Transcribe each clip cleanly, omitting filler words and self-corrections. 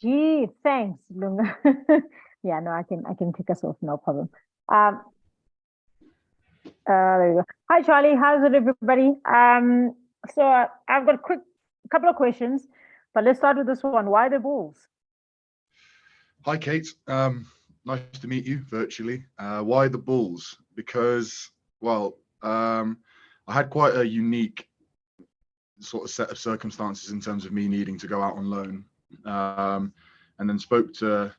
Gee, thanks, Lunga. Yeah, no, I can kick us off, no problem. Um, there you go. Hi, Charlie. How's it, everybody? So I've got a quick couple of questions, but let's start with this one. Why the Bulls? Hi, Kate. Nice to meet you virtually. Why the Bulls? Because, well, I had quite a unique sort of set of circumstances in terms of me needing to go out on loan, and then spoke to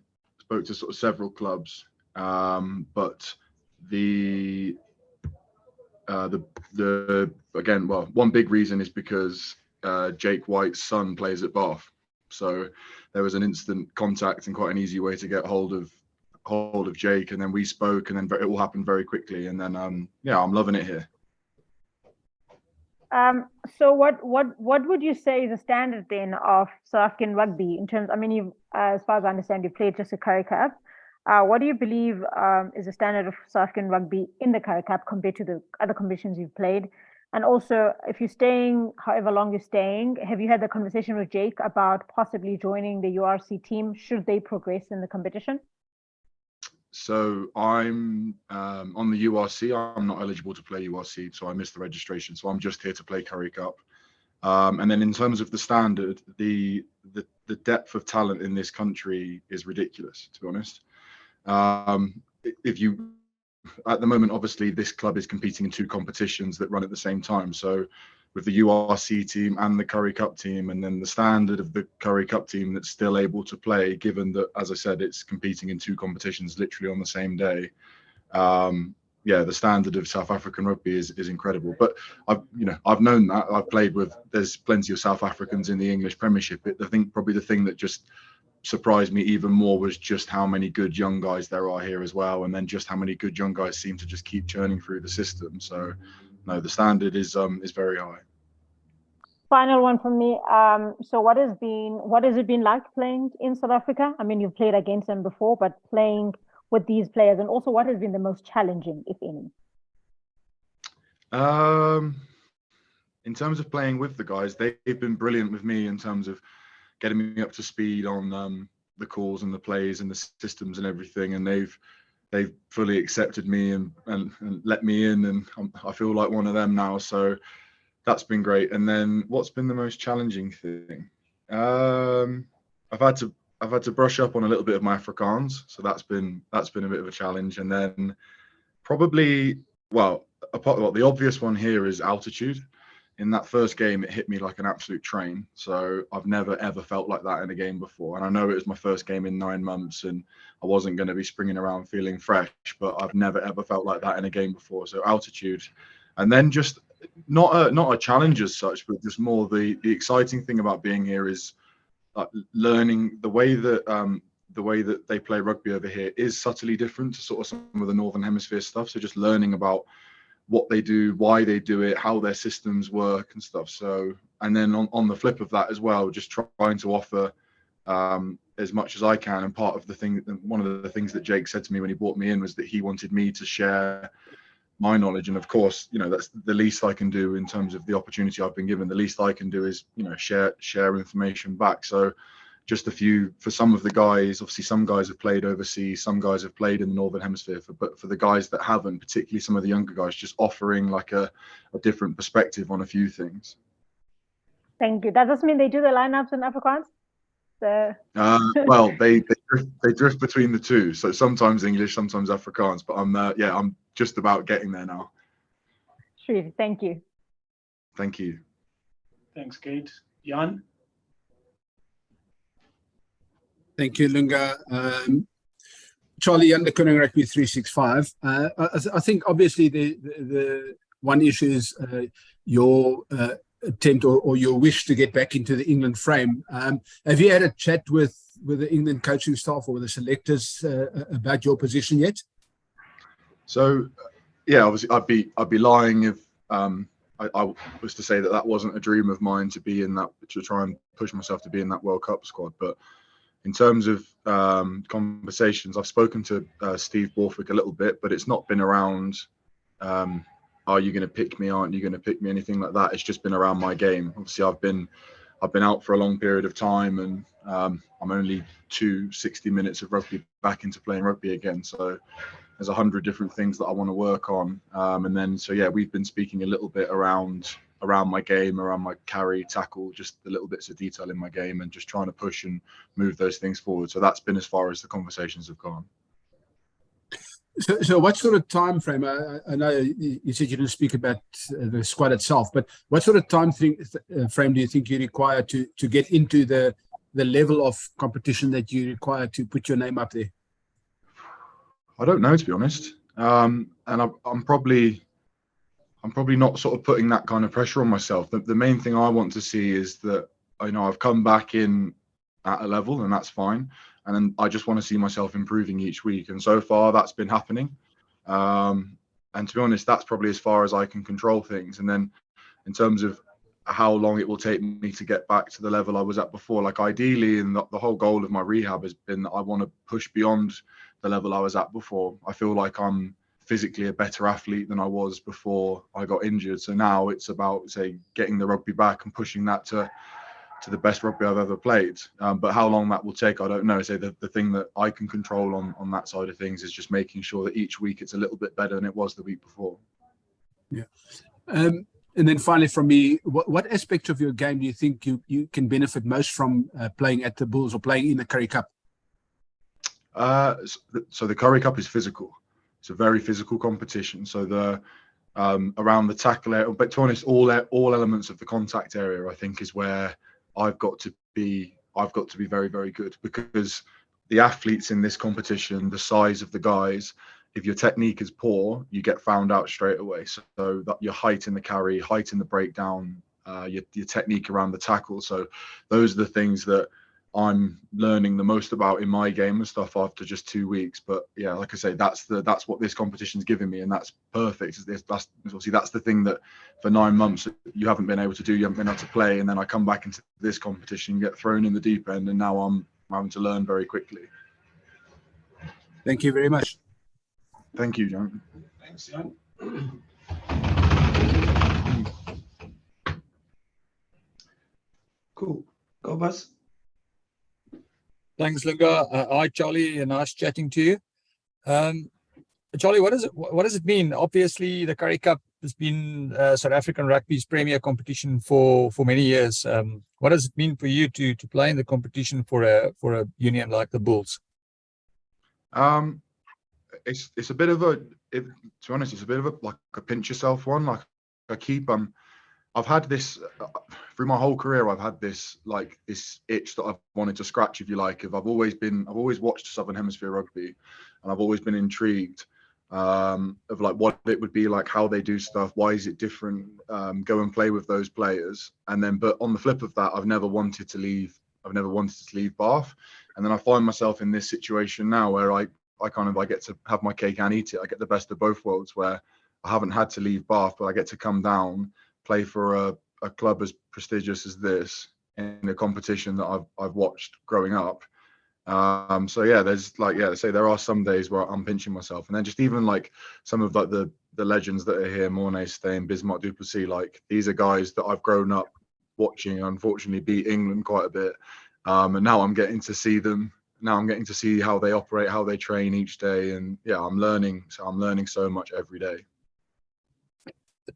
sort of several clubs. But the again, well, one big reason is because Jake White's son plays at Bath, so there was an instant contact and quite an easy way to get hold of Jake, and then we spoke, and then it all happened very quickly, and then yeah, I'm loving it here. So what would you say is the standard then of South African rugby in terms? I mean, you, as far as I understand, you played just a Currie Cup. What do you believe is the standard of South African rugby in the Currie Cup compared to the other competitions you've played? And also, if you're staying, however long you're staying, have you had the conversation with Jake about possibly joining the URC team should they progress in the competition? So I'm on the URC. I'm not eligible to play URC, so I missed the registration. So I'm just here to play Currie Cup. And then in terms of the standard, the depth of talent in this country is ridiculous, to be honest. If you, at the moment, obviously this club is competing in two competitions that run at the same time. So with the URC team and the Currie Cup team, and then the standard of the Currie Cup team that's still able to play, given that, as I said, it's competing in two competitions literally on the same day. Yeah, the standard of South African rugby is incredible. But I've known that. I've played with. There's plenty of South Africans in the English Premiership. I think probably the thing that just surprised me even more was just how many good young guys there are here as well, and then just how many good young guys seem to just keep churning through the system. So no, the standard is very high. Final one from me. So what has it been like playing in South Africa? I mean, you've played against them before, but playing with these players, and also what has been the most challenging, if any? In terms of playing with the guys, they've been brilliant with me in terms of getting me up to speed on the calls and the plays and the systems and everything, and they've fully accepted me and let me in, and I feel like one of them now. So that's been great. And then what's been the most challenging thing? I've had to brush up on a little bit of my Afrikaans, so that's been a bit of a challenge. And then probably, well, the obvious one here is altitude. In that first game, it hit me like an absolute train. So I've never, ever felt like that in a game before. And I know it was my first game in 9 months and I wasn't going to be springing around feeling fresh, but I've never, ever felt like that in a game before. So altitude. And then just not a challenge as such, but just more the exciting thing about being here is learning the way that they play rugby over here is subtly different to sort of some of the Northern Hemisphere stuff. So just learning about what they do, why they do it, how their systems work and stuff. So, and then on the flip of that as well, just trying to offer as much as I can. And part of the thing, one of the things that Jake said to me when he brought me in was that he wanted me to share my knowledge. And of course, that's the least I can do in terms of the opportunity I've been given. The least I can do is, share information back. So just for some of the guys, obviously some guys have played overseas, some guys have played in the Northern Hemisphere, but for the guys that haven't, particularly some of the younger guys, just offering like a different perspective on a few things. Thank you. Does this mean they do the lineups in Afrikaans? Well, they drift between the two. So sometimes English, sometimes Afrikaans, but I'm just about getting there now. Sure. Thank you. Thank you. Thanks, Kate. Jan? Thank you, Lunga. Charlie, under Koning Rugby 365. I think obviously the one issue is your attempt or your wish to get back into the England frame. Have you had a chat with the England coaching staff or with the selectors about your position yet? So, yeah, obviously I'd be lying if I was to say that wasn't a dream of mine to try and push myself to be in that World Cup squad. But in terms of conversations, I've spoken to Steve Borthwick a little bit, but it's not been around, are you going to pick me, aren't you going to pick me, anything like that. It's just been around my game. Obviously, I've been out for a long period of time, and I'm only 60 minutes of rugby back into playing rugby again. So there's 100 different things that I want to work on. And then, so yeah, we've been speaking a little bit around my game, around my carry, tackle, just the little bits of detail in my game, and just trying to push and move those things forward. So that's been as far as the conversations have gone. So what sort of time frame? I know you said you didn't speak about the squad itself, but what sort of time frame do you think you require to get into the level of competition that you require to put your name up there? I don't know, to be honest. And I'm probably not sort of putting that kind of pressure on myself. The main thing I want to see is that, you know, I've come back in at a level, and that's fine. And then I just want to see myself improving each week. And so far that's been happening. And to be honest, that's probably as far as I can control things. And then in terms of how long it will take me to get back to the level I was at before, like ideally, and the whole goal of my rehab has been that I want to push beyond the level I was at before. I feel like I'm physically a better athlete than I was before I got injured. So now it's about, say, getting the rugby back and pushing that to the best rugby I've ever played. But how long that will take, I don't know. So the thing that I can control on that side of things is just making sure that each week it's a little bit better than it was the week before. Yeah. And then finally from me, what aspect of your game do you think you can benefit most from playing at the Bulls or playing in the Currie Cup? So the Currie Cup is physical. It's a very physical competition. So the around the tackle area, but to be honest, all elements of the contact area, I think, is where I've got to be very, very good, because the athletes in this competition, the size of the guys, if your technique is poor, you get found out straight away. So that your height in the carry, height in the breakdown, your technique around the tackle. So those are the things that I'm learning the most about in my game and stuff after just 2 weeks. But yeah, like I say, that's what this competition's giving me, and that's perfect. That's obviously that's the thing that for 9 months you haven't been able to do, you haven't been able to play, and then I come back into this competition, get thrown in the deep end, and now I'm having to learn very quickly. Thank you very much. Thank you, John. Thanks, Jan. Cool. Go, Buzz. Thanks, Lunga. Hi, Charlie. Nice chatting to you. Charlie, what does it mean? Obviously, the Currie Cup has been South African rugby's premier competition for many years. What does it mean for you to play in the competition for a union like the Bulls? It's a bit of to be honest, it's a bit of a pinch yourself one. Like I keep I've had this through my whole career. I've had this itch that I've wanted to scratch, if you like. I've always watched Southern Hemisphere rugby, and I've always been intrigued of like what it would be like, how they do stuff, why is it different, go and play with those players. And then, but on the flip of that, I've never wanted to leave Bath. And then I find myself in this situation now where I get to have my cake and eat it. I get the best of both worlds, where I haven't had to leave Bath, but I get to come down, play for a club as prestigious as this in a competition that I've watched growing up. So yeah, there's there are some days where I'm pinching myself, and then just even like some of like the legends that are here, Mornay Steyn, Bismarck du Plessis, like these are guys that I've grown up watching and unfortunately beat England quite a bit. And now I'm getting to see them. Now I'm getting to see how they operate, how they train each day, and yeah, I'm learning so much every day.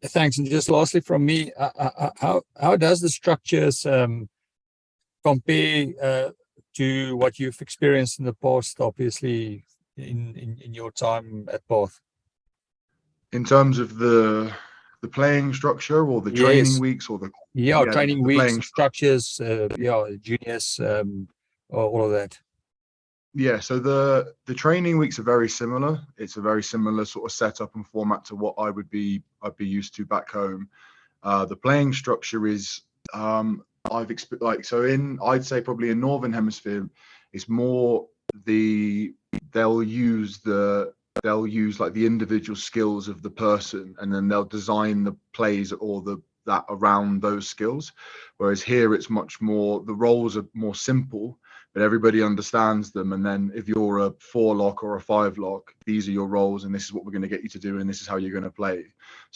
Thanks. And just lastly from me, how does the structures compare to what you've experienced in the past, obviously in your time at Bath? In terms of the playing structure, or the training weeks, or training weeks, structures, juniors, all of that. Yeah, so the training weeks are very similar. It's a very similar sort of setup and format to what I'd be used to back home. The playing structure is I'd say probably in Northern Hemisphere, it's more they'll use like the individual skills of the person, and then they'll design the plays or that around those skills. Whereas here it's much more, the roles are more simple, but everybody understands them. And then if you're a 4-lock or a 5-lock, these are your roles, and this is what we're going to get you to do, and this is how you're going to play.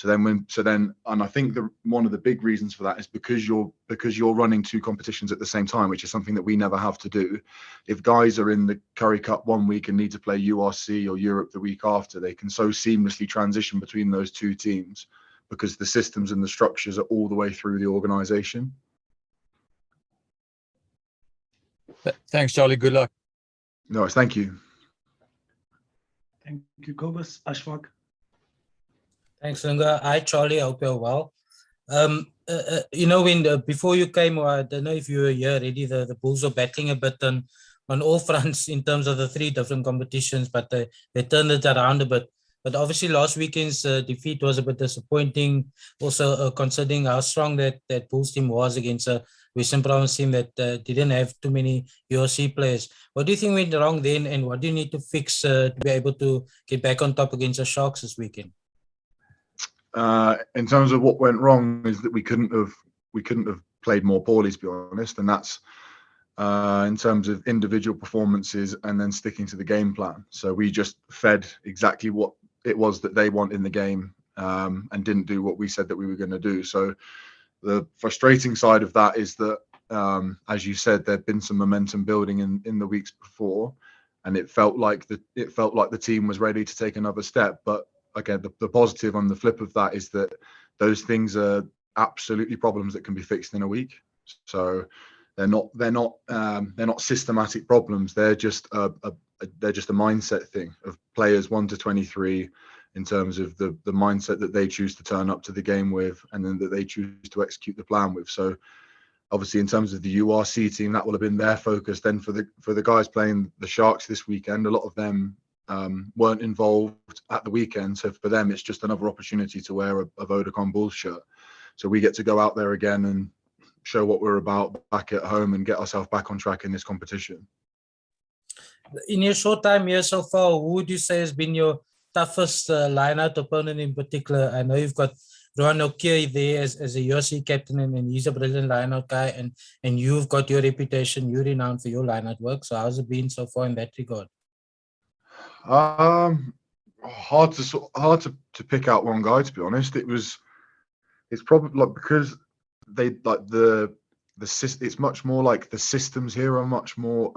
And I think one of the big reasons for that is because you're running 2 competitions at the same time, which is something that we never have to do. If guys are in the Currie Cup one week and need to play URC or Europe the week after, they can so seamlessly transition between those 2 teams because the systems and the structures are all the way through the organization. Thanks, Charlie. Good luck. No, thank you. Thank you, Kobus. Ashfaq. Thanks, Lunga. Hi, Charlie. I hope you're well. Before you came, or I don't know if you were here already, the Bulls were battling a bit on all fronts in terms of the 3 different competitions, but they turned it around a bit. But obviously, last weekend's defeat was a bit disappointing. Also, considering how strong that Bulls team was against a Western Province team that didn't have too many URC players. What do you think went wrong then, and what do you need to fix to be able to get back on top against the Sharks this weekend? In terms of what went wrong is that we couldn't have played more poorly, to be honest, and that's in terms of individual performances and then sticking to the game plan. So we just fed exactly what it was that they want in the game, and didn't do what we said that we were going to do. So the frustrating side of that is that, as you said, there'd been some momentum building in the weeks before, and it felt like the team was ready to take another step. But again, the positive on the flip of that is that those things are absolutely problems that can be fixed in a week. So they're not systematic problems. They're just a mindset thing of players 1 to 23 in terms of the mindset that they choose to turn up to the game with, and then that they choose to execute the plan with. So obviously, in terms of the URC team, that will have been their focus. Then for the guys playing the Sharks this weekend, a lot of them weren't involved at the weekend. So for them, it's just another opportunity to wear a Vodacom Bulls shirt. So we get to go out there again and show what we're about back at home and get ourselves back on track in this competition. In your short time here so far, who would you say has been your toughest line-out opponent in particular? I know you've got Rohan Currie there as a URC captain, and he's a brilliant line-out guy, and you've got your reputation, you're renowned for your line-out work. So how's it been so far in that regard? Hard to pick out one guy, to be honest. It's probably like because they like it's much more like the systems here are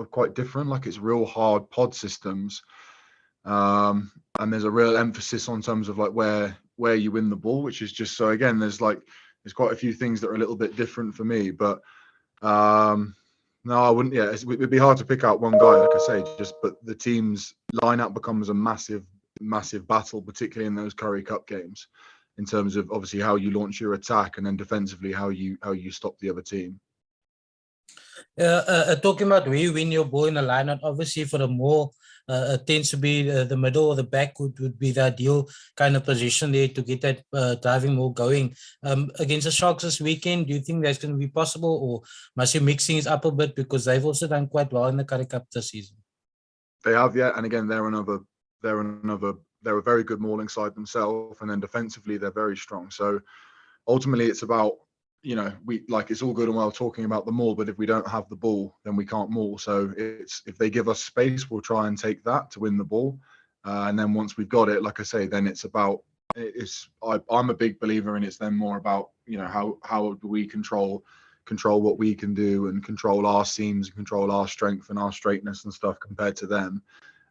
quite different. Like it's real hard pod systems, and there's a real emphasis on terms of like where you win the ball, which is just so again there's quite a few things that are a little bit different for me, but no, I wouldn't. Yeah, it'd be hard to pick out one guy, like I say. But the team's lineup becomes a massive battle, particularly in those Currie Cup games, in terms of obviously how you launch your attack and then defensively how you stop the other team. Talking about where you win your ball in a lineup, obviously for the more it tends to be the middle or the back would be the ideal kind of position there to get that driving ball going. Against the Sharks this weekend, do you think that's going to be possible, or must you mix things up a bit because they've also done quite well in the Currie Cup this season? They have, yeah, and again they're a very good mauling side themselves, and then defensively they're very strong. So ultimately it's about, it's all good and well talking about the maul, but if we don't have the ball, then we can't maul. So if they give us space, we'll try and take that to win the ball. And then once we've got it, like I say, then I'm a big believer in it's then more about, how do we control what we can do and control our seams and control our strength and our straightness and stuff compared to them,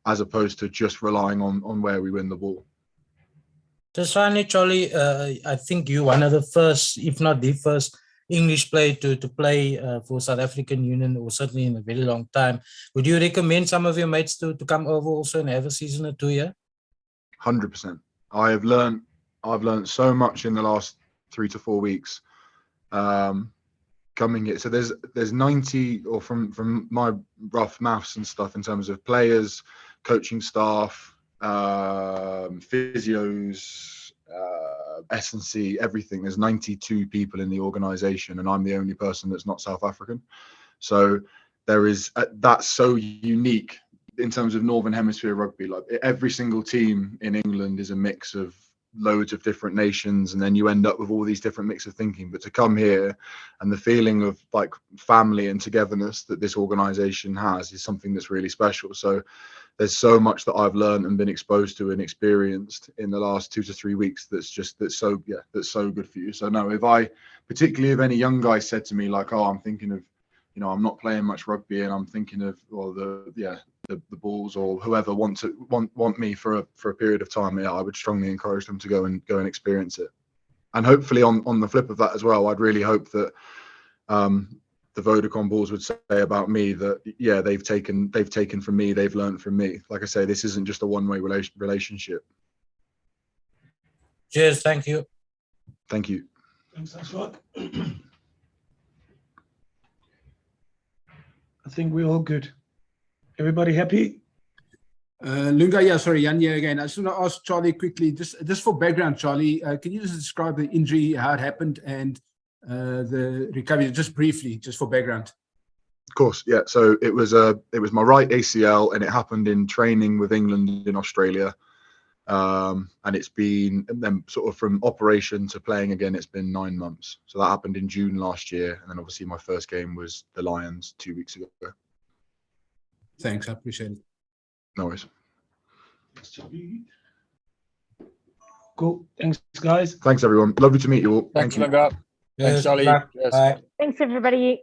as opposed to just relying on where we win the ball. Just finally, Charlie, I think you're one of the first, if not the first, English player to play for South African Union, or certainly in a very long time. Would you recommend some of your mates to come over also and have a season or two here? 100%. I've learned so much in the last 3 to 4 weeks coming here. So there's 90, or from my rough maths and stuff in terms of players, coaching staff, physios, S&C, everything. There's 92 people in the organization, and I'm the only person that's not South African. So that's so unique in terms of Northern Hemisphere rugby. Like every single team in England is a mix of loads of different nations, and then you end up with all these different mix of thinking. But to come here and the feeling of like family and togetherness that this organization has is something that's really special. So there's so much that I've learned and been exposed to and experienced in the last 2 to 3 weeks that's so good for you. So no, particularly if any young guy said to me like, oh, I'm thinking of, you know, I'm not playing much rugby and I'm thinking of, or the Bulls or whoever want me for a period of time, yeah, I would strongly encourage them to go and experience it. And hopefully on the flip of that as well, I'd really hope that the Vodacom Bulls would say about me that, yeah, they've taken from me, they've learned from me. Like I say, this isn't just a one-way relationship. Cheers. Thank you. Thank you. Thanks, Ashok. I think we're all good. Everybody happy? Lunga, yeah, sorry, Jan here again. I just want to ask Charlie quickly, just for background, Charlie, can you just describe the injury, how it happened, and the recovery, just briefly, just for background? Of course, yeah. So it was my right ACL, and it happened in training with England in Australia. And it's been, and then sort of from operation to playing again, it's been 9 months. So that happened in June last year, and then obviously my first game was the Lions 2 weeks ago. Thanks, I appreciate it. No worries. Cool. Thanks, guys. Thanks, everyone. Lovely to meet you all. Thanks, Thank you. Lunga. Thanks, Cheers. Charlie. Bye. Yes. Bye. Thanks, everybody.